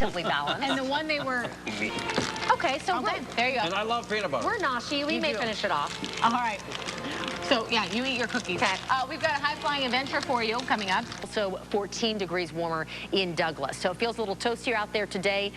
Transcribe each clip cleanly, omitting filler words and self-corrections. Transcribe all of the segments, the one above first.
Relatively balanced. And the one they were... Okay, so there you go. And I love peanut butter. We're noshy. We may finish it off. All right. So, yeah, you eat your cookies. Okay. We've got a high-flying adventure for you coming up. Also 14 degrees warmer in Douglas. So it feels a little toastier out there today.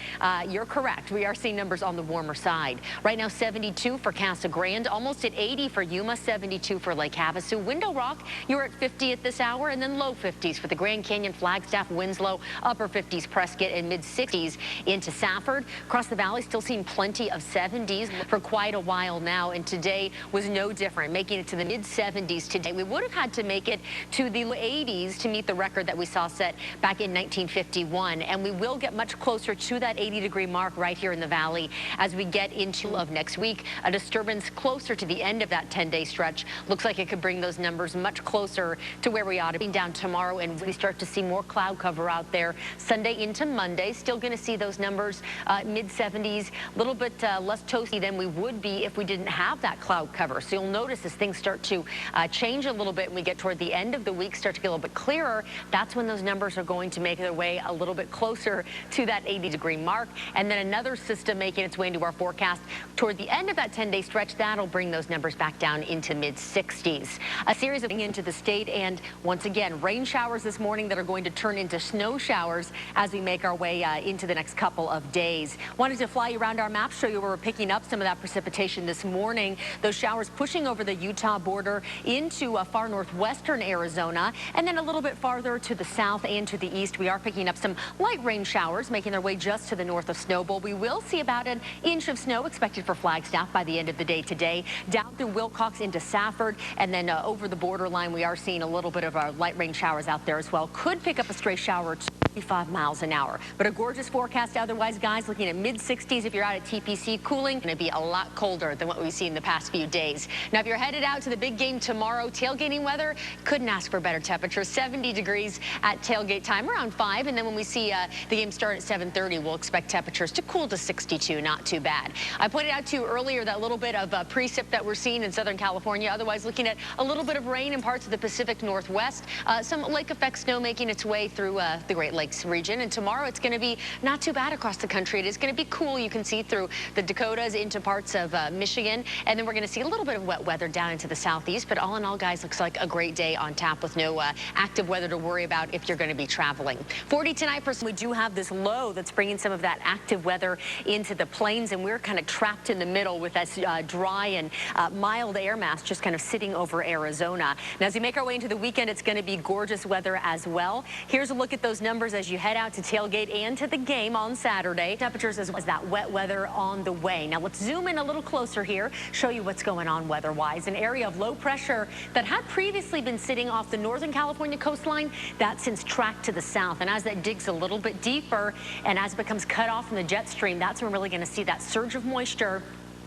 You're correct. We are seeing numbers on the warmer side. Right now, 72 for Casa Grande, almost at 80 for Yuma, 72 for Lake Havasu. Window Rock, you're at 50 at this hour, and then low 50s for the Grand Canyon, Flagstaff, Winslow, upper 50s, Prescott, and mid-60s into Safford. Across the valley, still seeing plenty of 70s for quite a while now, and today was no different, making it to the mid-70s today. We would have had to make it to the 80s to meet the record that we saw set back in 1951, and we will get much closer to that 80-degree mark right here in the valley as we get into of next week. A disturbance closer to the end of that 10-day stretch looks like it could bring those numbers much closer to where we ought to be down tomorrow, and we start to see more cloud cover out there Sunday into Monday. Still going to see those numbers mid-70s, a little bit less toasty than we would be if we didn't have that cloud cover. So you'll notice as things start to change a little bit and we get toward the end of the week, start to get a little bit clearer, that's when those numbers are going to make their way a little bit closer to that 80-degree mark. And then another system making its way into our forecast toward the end of that 10-day stretch, that'll bring those numbers back down into mid-60s. A series of into the state, and once again, rain showers this morning that are going to turn into snow showers as we make our way into the next couple of days. Wanted to fly you around our map, show you where we're picking up some of that precipitation this morning. Those showers pushing over the Utah border into far northwestern Arizona, and then a little bit farther to the south and to the east. We are picking up some light rain showers making their way just to the north of Snowbowl. We will see about an inch of snow expected for Flagstaff by the end of the day today. Down through Wilcox into Safford, and then over the borderline, we are seeing a little bit of light rain showers out there as well. Could pick up a stray shower or 25 miles an hour. But a gorgeous forecast otherwise, guys. Looking at mid-60s if you're out at TPC. Cooling, going to be a lot colder than what we've seen the past few days. Now, if you're headed out to the big game tomorrow, tailgating weather, couldn't ask for better temperatures. 70 degrees at tailgate time, around 5. And then when we see the game start at 7:30, we'll expect temperatures to cool to 62. Not too bad. I pointed out to you earlier that little bit of precip that we're seeing in Southern California. Otherwise, looking at a little bit of rain in parts of the Pacific Northwest. Some lake effect snow making its way through the Great Lakes region. And tomorrow, it's going to be not too bad across the country. It is going to be cool. You can see through the Dakotas into parts of Michigan. And then we're going to see a little bit of wet weather down into the southeast. But all in all, guys, looks like a great day on tap with no active weather to worry about if you're going to be traveling. 40 tonight. We do have this low that's bringing some of that active weather into the plains, and we're kind of trapped in the middle with that dry and mild air mass just kind of sitting over Arizona. Now, as we make our way into the weekend, it's going to be gorgeous weather as well. Here's a look at those numbers as you head out to tailgate and to the game on Saturday. Temperatures as well as that wet weather on the way. Now, let's zoom in a little closer here, show you what's going on weather-wise. An area of low pressure that had previously been sitting off the northern California coastline, that's since tracked to the south. And as that digs a little bit deeper and as it becomes cut off from the jet stream, that's when we're really going to see that surge of moisture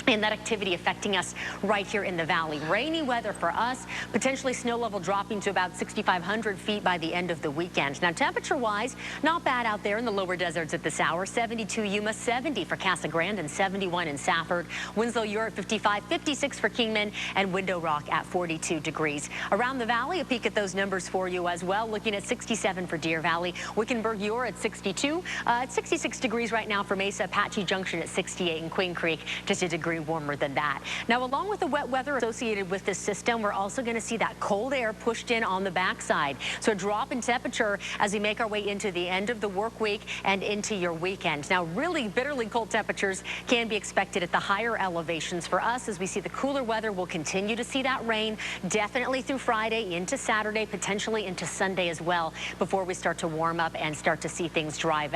and that activity affecting us right here in the valley. Rainy weather for us, potentially snow level dropping to about 6,500 feet by the end of the weekend. Now, temperature-wise, not bad out there in the lower deserts at this hour. 72 Yuma, 70 for Casa Grande, and 71 in Safford. Winslow, you're at 55, 56 for Kingman, and Window Rock at 42 degrees. Around the valley, a peek at those numbers for you as well. Looking at 67 for Deer Valley. Wickenburg, you're at 62. At 66 degrees right now for Mesa. Apache Junction at 68, and Queen Creek just a degree warmer than that. Now, along with the wet weather associated with this system, we're also going to see that cold air pushed in on the backside. So a drop in temperature as we make our way into the end of the work week and into your weekend. Now, really bitterly cold temperatures can be expected at the higher elevations for us as we see the cooler weather. We'll continue to see that rain definitely through Friday into Saturday, potentially into Sunday as well, before we start to warm up and start to see things dry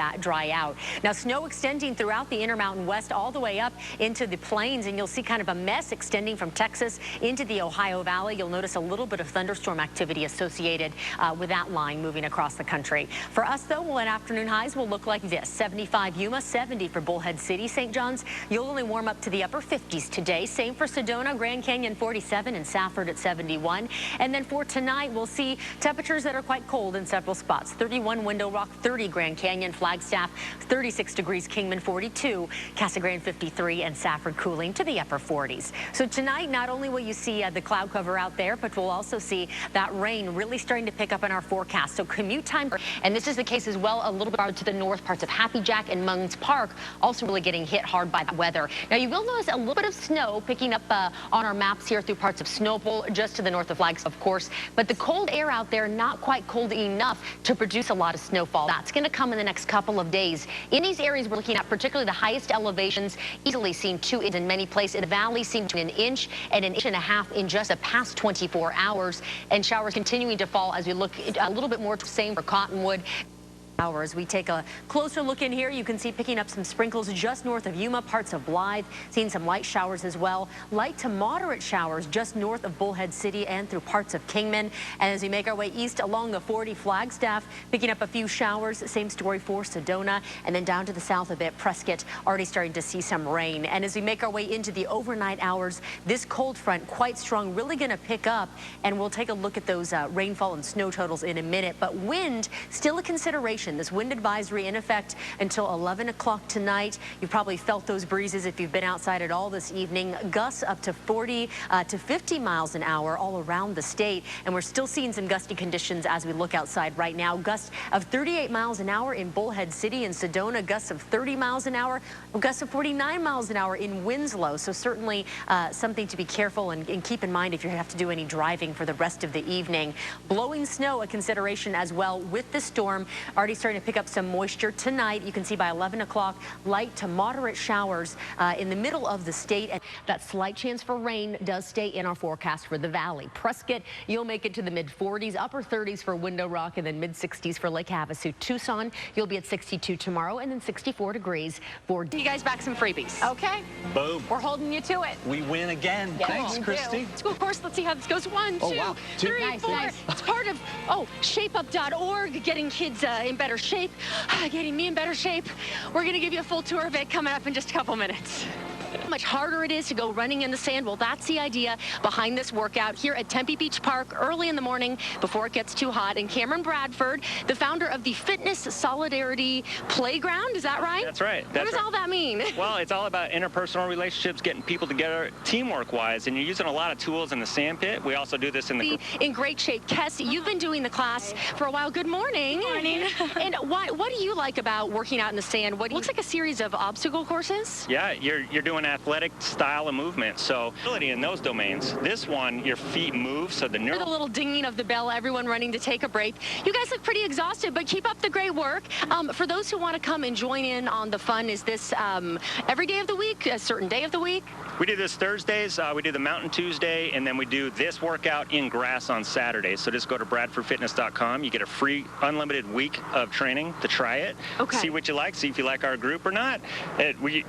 out. Now, snow extending throughout the Intermountain West all the way up into the plains, and you'll see kind of a mess extending from Texas into the Ohio Valley. You'll notice a little bit of thunderstorm activity associated with that line moving across the country. For us, though, well, afternoon highs will look like this. 75 Yuma, 70 for Bullhead City. St. John's, you'll only warm up to the upper 50s today. Same for Sedona, Grand Canyon 47, and Safford at 71. And then for tonight, we'll see temperatures that are quite cold in several spots. 31 Window Rock, 30 Grand Canyon, Flagstaff, 36 degrees Kingman, 42, Casa Grande 53, and Safford cooler cooling to the upper 40s. So tonight, not only will you see the cloud cover out there, but we'll also see that rain really starting to pick up in our forecast. So commute time, and this is the case as well, a little bit to the north, parts of Happy Jack and Mungs Park also really getting hit hard by the weather. Now, you will notice a little bit of snow picking up on our maps here through parts of Snowbowl, just to the north of Flagstaff, of course. But the cold air out there, not quite cold enough to produce a lot of snowfall. That's going to come in the next couple of days. In these areas we're looking at, particularly the highest elevations, easily seen 2 inches in many places. In the valley, seen between 1 inch and 1.5 inches in just the past 24 hours. And showers continuing to fall as we look a little bit more to the same for Cottonwood. As we take a closer look in here, you can see picking up some sprinkles just north of Yuma, parts of Blythe, seeing some light showers as well. Light to moderate showers just north of Bullhead City and through parts of Kingman. And as we make our way east along the 40, Flagstaff picking up a few showers. Same story for Sedona, and then down to the south a bit, Prescott already starting to see some rain. And as we make our way into the overnight hours, this cold front quite strong, really going to pick up, and we'll take a look at those rainfall and snow totals in a minute. But wind still a consideration. This wind advisory in effect until 11 o'clock tonight. You've probably felt those breezes if you've been outside at all this evening. Gusts up to 40 to 50 miles an hour all around the state. And we're still seeing some gusty conditions as we look outside right now. Gusts of 38 miles an hour in Bullhead City and Sedona. Gusts of 30 miles an hour. Gusts of 49 miles an hour in Winslow. So certainly something to be careful and keep in mind if you have to do any driving for the rest of the evening. Blowing snow a consideration as well with the storm. Already starting to pick up some moisture tonight. You can see by 11 o'clock, light to moderate showers in the middle of the state. And that slight chance for rain does stay in our forecast for the valley. Prescott, you'll make it to the mid-40s, upper 30s for Window Rock, and then mid-60s for Lake Havasu. Tucson, you'll be at 62 tomorrow, and then 64 degrees for you guys. Back some freebies. Okay. Boom. We're holding you to it. We win again. Yeah, Thanks, Christy. School course, let's see how this goes. 1, 2, wow. 3, Nice, 4. nice. It's part of, shapeup.org, getting kids in better shape, getting me in better shape. We're going to give you a full tour of it coming up in just a couple minutes. How much harder it is to go running in the sand. Well, that's the idea behind this workout here at Tempe Beach Park early in the morning before it gets too hot. And Cameron Bradford, the founder of the Fitness Solidarity Playground, is that right? That's right. What does all that mean? Well, it's all about interpersonal relationships, getting people together teamwork-wise, and you're using a lot of tools in the sand pit. We also do this in the... In great shape. Kes, you've been doing the class for a while. Good morning. Good morning. And what do you like about working out in the sand? What looks like a series of obstacle courses? Yeah, you're doing athletic style of movement, so ability in those domains. This one, your feet move, so the The little dinging of the bell, everyone running to take a break. You guys look pretty exhausted, but keep up the great work. For those who want to come and join in on the fun, is this every day of the week, a certain day of the week? We do this Thursdays, we do the Mountain Tuesday, and then we do this workout in grass on Saturdays. So just go to bradfordfitness.com. You get a free unlimited week of training to try it. Okay. See what you like, see if you like our group or not.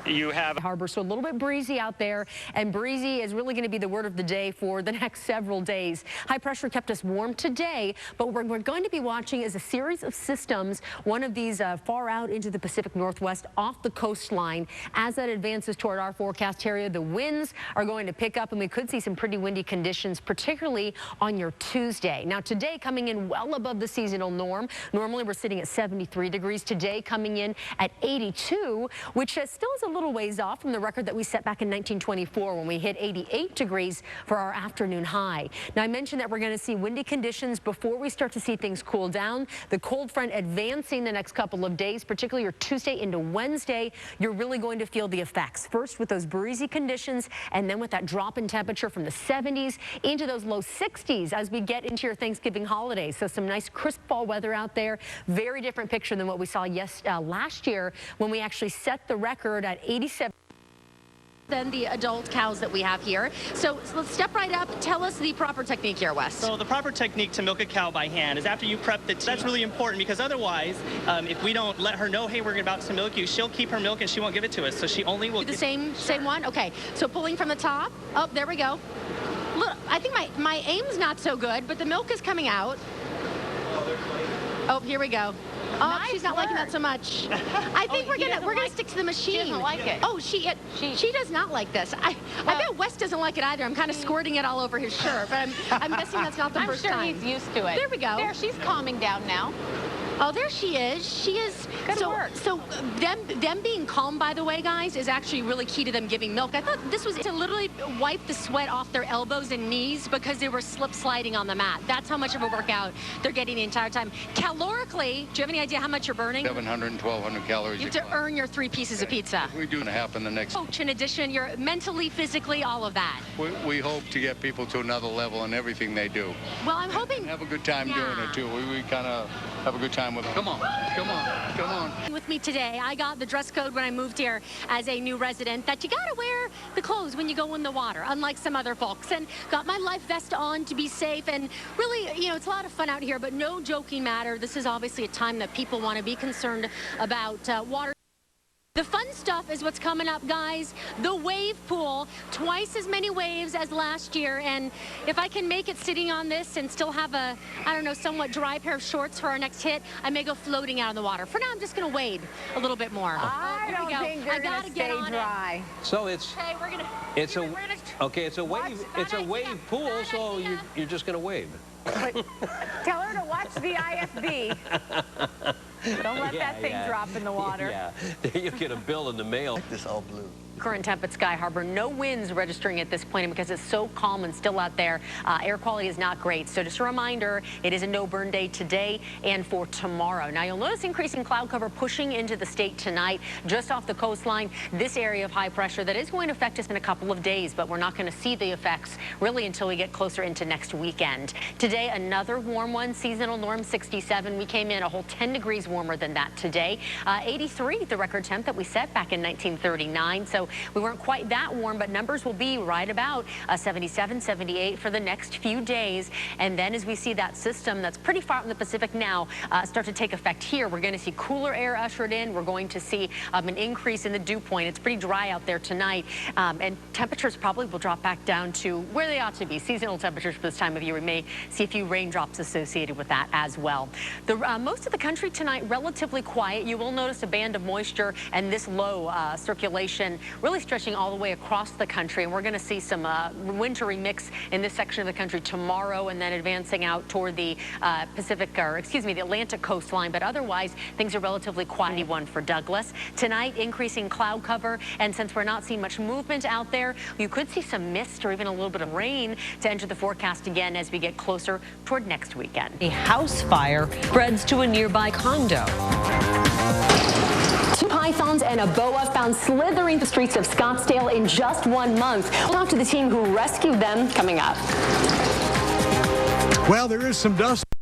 You have... Harbor, so a little bit breezy out there, and breezy is really going to be the word of the day for the next several days. High pressure kept us warm today, but what we're going to be watching is a series of systems, one of these far out into the Pacific Northwest off the coastline. As that advances toward our forecast area, the winds are going to pick up, and we could see some pretty windy conditions, particularly on your Tuesday. Now today coming in well above the seasonal norm. Normally we're sitting at 73 degrees. Today coming in at 82, which still is a little ways off from the record that we set back in 1924 when we hit 88 degrees for our afternoon high. Now I mentioned that we're going to see windy conditions before we start to see things cool down. The cold front advancing the next couple of days, particularly your Tuesday into Wednesday, you're really going to feel the effects. First with those breezy conditions, and then with that drop in temperature from the 70s into those low 60s as we get into your Thanksgiving holidays. So some nice crisp fall weather out there. Very different picture than what we saw last year when we actually set the record at 87. Than the adult cows that we have here. So let's step right up. Tell us the proper technique here, Wes. So the proper technique to milk a cow by hand is after you prep the teat. That's really important because otherwise, if we don't let her know, hey, we're about to milk you, she'll keep her milk and she won't give it to us. So she only will do the same one? Okay. So pulling from the top. Oh, there we go. Look, I think my aim's not so good, but the milk is coming out. Oh, here we go. Oh, Nice she's not liking that so much. I think we're gonna stick to the machine. She doesn't like it. Oh, she does not like this. I bet Wes doesn't like it either. I'm kind of squirting it all over his shirt, but I'm guessing that's not the first time. I'm sure he's used to it. There we go. There, she's calming down now. Oh, there she is. She is. Good work. So them being calm, by the way, guys, is actually really key to them giving milk. I thought this was to literally wipe the sweat off their elbows and knees because they were slip sliding on the mat. That's how much of a workout they're getting the entire time. Calorically, do you have any idea how much you're burning? 700 and 1,200 calories. You have to earn your 3 pieces of pizza. We do happen the next. Coach, in addition, you're mentally, physically, all of that. We hope to get people to another level in everything they do. Well, I'm hoping. And have a good time doing it too. We kind of have a good time with it. Come on, come on, come on. With me today, I got the dress code when I moved here as a new resident that you gotta wear the clothes when you go in the water, unlike some other folks. And got my life vest on to be safe. And really, you know, it's a lot of fun out here, but no joking matter. This is obviously a time that people want to be concerned about water. The fun stuff is what's coming up, guys. The wave pool, twice as many waves as last year. And if I can make it sitting on this and still have a, I don't know, somewhat dry pair of shorts for our next hit, I may go floating out in the water. For now, I'm just going to wade a little bit more. I don't think they're going to stay dry. So it's Okay, we're gonna. it's a okay. It's a wave. It's a wave pool. So you're just gonna wave. But tell her to watch the IFB. Don't let that thing drop in the water. Yeah, you get a bill in the mail. This all blue. Current temp at Sky Harbor. No winds registering at this point, and because it's so calm and still out there, air quality is not great. So just a reminder, it is a no-burn day today and for tomorrow. Now you'll notice increasing cloud cover pushing into the state tonight, just off the coastline. This area of high pressure that is going to affect us in a couple of days, but we're not going to see the effects really until we get closer into next weekend. Today, another warm one, seasonal norm 67. We came in a whole 10 degrees warmer than that today. 83, the record temp that we set back in 1939. So we weren't quite that warm, but numbers will be right about 77, 78 for the next few days. And then as we see that system that's pretty far out in the Pacific now start to take effect here, we're going to see cooler air ushered in. We're going to see an increase in the dew point. It's pretty dry out there tonight, and temperatures probably will drop back down to where they ought to be. Seasonal temperatures for this time of year. We may see a few raindrops associated with that as well. Most of the country tonight relatively quiet. You will notice a band of moisture and this low circulation really stretching all the way across the country, and we're going to see some wintry mix in this section of the country tomorrow, and then advancing out toward the the Atlantic coastline. But otherwise, things are relatively quiet. One for Douglas tonight, increasing cloud cover, and since we're not seeing much movement out there, you could see some mist or even a little bit of rain to enter the forecast again as we get closer toward next weekend. A house fire spreads to a nearby condo. 2 pythons and a boa found slithering the streets of Scottsdale in just 1 month. We'll talk to the team who rescued them coming up. Well, there is some dust.